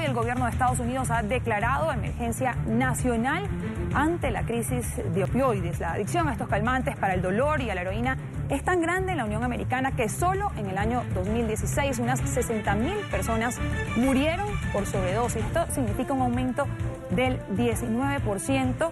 hoy el gobierno de Estados Unidos ha declarado emergencia nacional ante la crisis de opioides. La adicción a estos calmantes para el dolor y a la heroína es tan grande en la Unión Americana que solo en el año 2016 unas 60.000 personas murieron por sobredosis. Esto significa un aumento del 19%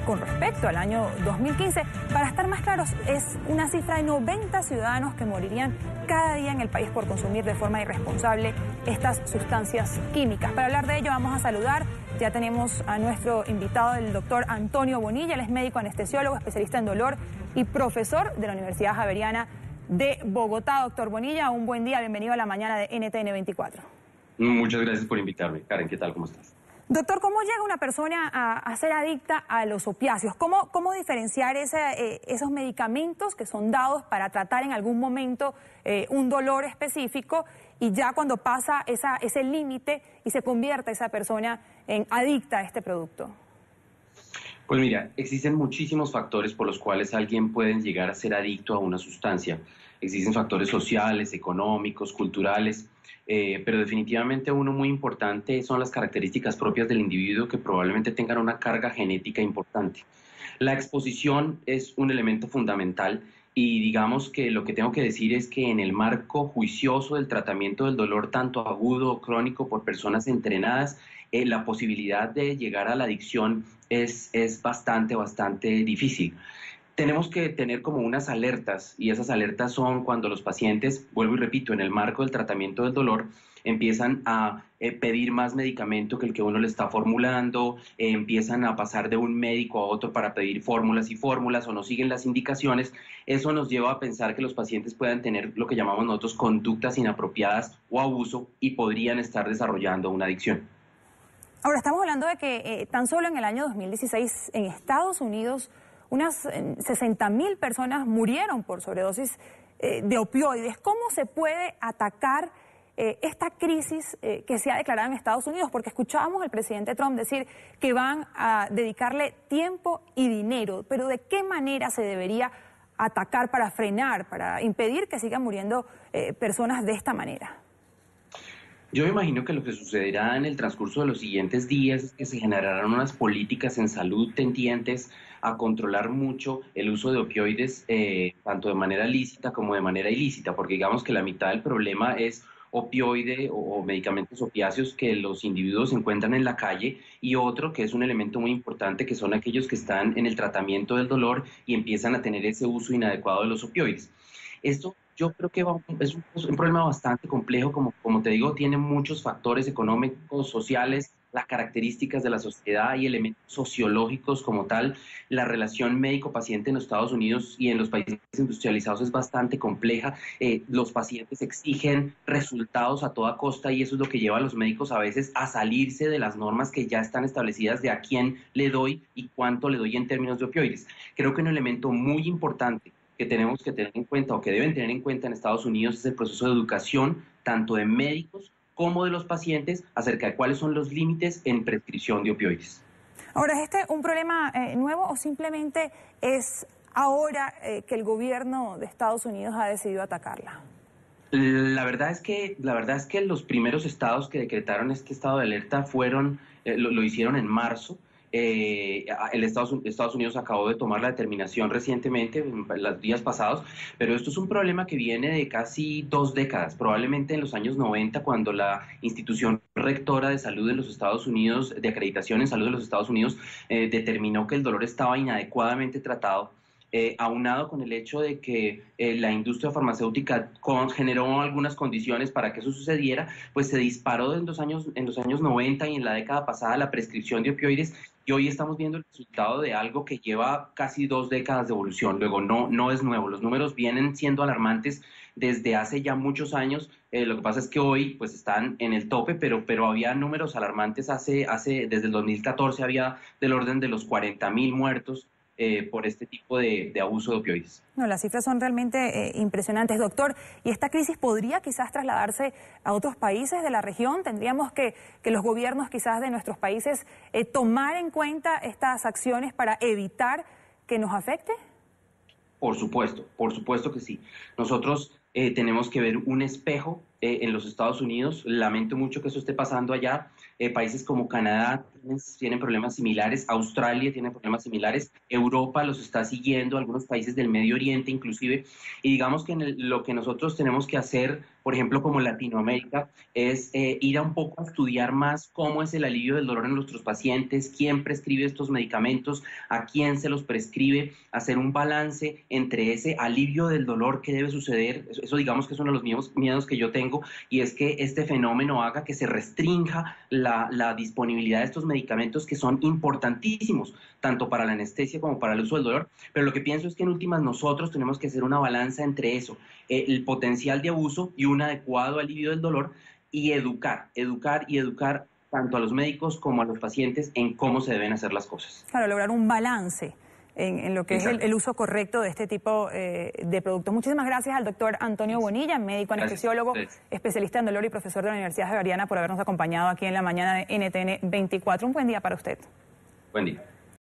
con respecto al año 2015. Para estar más claros, es una cifra de 90 ciudadanos que morirían cada día en el país por consumir de forma irresponsable estas sustancias químicas. Para hablar de ello vamos a saludar, ya tenemos a nuestro invitado, el doctor Antonio Bonilla. Él es médico anestesiólogo, especialista en dolor y profesor de la Universidad Javeriana de Bogotá. Doctor Bonilla, un buen día, bienvenido a la mañana de NTN 24. Muchas gracias por invitarme. Karen, ¿qué tal? ¿Cómo estás? Doctor, ¿cómo llega una persona a ser adicta a los opiáceos? ¿Cómo diferenciar esos medicamentos que son dados para tratar en algún momento un dolor específico y ya cuando pasa ese límite y se convierte esa persona en adicta a este producto? Pues mira, existen muchísimos factores por los cuales alguien puede llegar a ser adicto a una sustancia. Existen factores sociales, económicos, culturales, pero definitivamente uno muy importante son las características propias del individuo que probablemente tengan una carga genética importante. La exposición es un elemento fundamental y digamos que lo que tengo que decir es que en el marco juicioso del tratamiento del dolor tanto agudo o crónico por personas entrenadas, la posibilidad de llegar a la adicción es bastante difícil. Tenemos que tener como unas alertas y esas alertas son cuando los pacientes, vuelvo y repito, en el marco del tratamiento del dolor, empiezan a pedir más medicamento que el que uno le está formulando, empiezan a pasar de un médico a otro para pedir fórmulas y fórmulas o no siguen las indicaciones. Eso nos lleva a pensar que los pacientes puedan tener lo que llamamos nosotros conductas inapropiadas o abuso y podrían estar desarrollando una adicción. Ahora, estamos hablando de que tan solo en el año 2016 en Estados Unidos unas 60.000 personas murieron por sobredosis de opioides. ¿Cómo se puede atacar esta crisis que se ha declarado en Estados Unidos? Porque escuchábamos al presidente Trump decir que van a dedicarle tiempo y dinero, pero ¿de qué manera se debería atacar para frenar, para impedir que sigan muriendo personas de esta manera? Yo me imagino que lo que sucederá en el transcurso de los siguientes días es que se generarán unas políticas en salud tendientes a controlar mucho el uso de opioides, tanto de manera lícita como de manera ilícita, porque digamos que la mitad del problema es opioide o medicamentos opiáceos que los individuos encuentran en la calle y otro que es un elemento muy importante que son aquellos que están en el tratamiento del dolor y empiezan a tener ese uso inadecuado de los opioides. Esto yo creo que es un problema bastante complejo, como te digo, tiene muchos factores económicos, sociales, las características de la sociedad y elementos sociológicos como tal. La relación médico-paciente en los Estados Unidos y en los países industrializados es bastante compleja. Los pacientes exigen resultados a toda costa y eso es lo que lleva a los médicos a veces a salirse de las normas que ya están establecidas de a quién le doy y cuánto le doy en términos de opioides. Creo que un elemento muy importante que tenemos que tener en cuenta o que deben tener en cuenta en Estados Unidos es el proceso de educación tanto de médicos como de los pacientes acerca de cuáles son los límites en prescripción de opioides. Ahora, ¿es este un problema nuevo o simplemente es ahora que el gobierno de Estados Unidos ha decidido atacarla? La verdad es que los primeros estados que decretaron este estado de alerta lo hicieron en marzo. Estados Unidos acabó de tomar la determinación recientemente, en los días pasados, pero esto es un problema que viene de casi 2 décadas, probablemente en los años 90, cuando la institución rectora de salud de los Estados Unidos, de acreditación en salud de los Estados Unidos, determinó que el dolor estaba inadecuadamente tratado. Aunado con el hecho de que la industria farmacéutica generó algunas condiciones para que eso sucediera, pues se disparó en los años 90 y en la década pasada la prescripción de opioides y hoy estamos viendo el resultado de algo que lleva casi 2 décadas de evolución. Luego no es nuevo, los números vienen siendo alarmantes desde hace ya muchos años. Lo que pasa es que hoy pues están en el tope, pero había números alarmantes desde el 2014 había del orden de los 40.000 muertos por este tipo de abuso de opioides. No, las cifras son realmente impresionantes, doctor. ¿Y esta crisis podría quizás trasladarse a otros países de la región? ¿Tendríamos que los gobiernos quizás de nuestros países tomar en cuenta estas acciones para evitar que nos afecte? Por supuesto que sí. Nosotros tenemos que ver un espejo en los Estados Unidos. Lamento mucho que eso esté pasando allá. Países como Canadá tienen problemas similares, Australia tiene problemas similares, Europa los está siguiendo, algunos países del Medio Oriente inclusive, y digamos que lo que nosotros tenemos que hacer, por ejemplo, como Latinoamérica, es ir a un poco a estudiar más cómo es el alivio del dolor en nuestros pacientes, quién prescribe estos medicamentos, a quién se los prescribe, hacer un balance entre ese alivio del dolor que debe suceder. Eso digamos que es uno de los miedos que yo tengo, y es que este fenómeno haga que se restrinja la disponibilidad de estos medicamentos que son importantísimos, tanto para la anestesia como para el uso del dolor. Pero lo que pienso es que en últimas nosotros tenemos que hacer una balanza entre eso, el potencial de abuso y un adecuado alivio del dolor, y educar tanto a los médicos como a los pacientes en cómo se deben hacer las cosas. Claro, lograr un balance en lo que es el uso correcto de este tipo de productos. Muchísimas gracias al doctor Antonio Bonilla, médico anestesiólogo, especialista en dolor y profesor de la Universidad Javeriana, por habernos acompañado aquí en la mañana de NTN 24. Un buen día para usted. Buen día.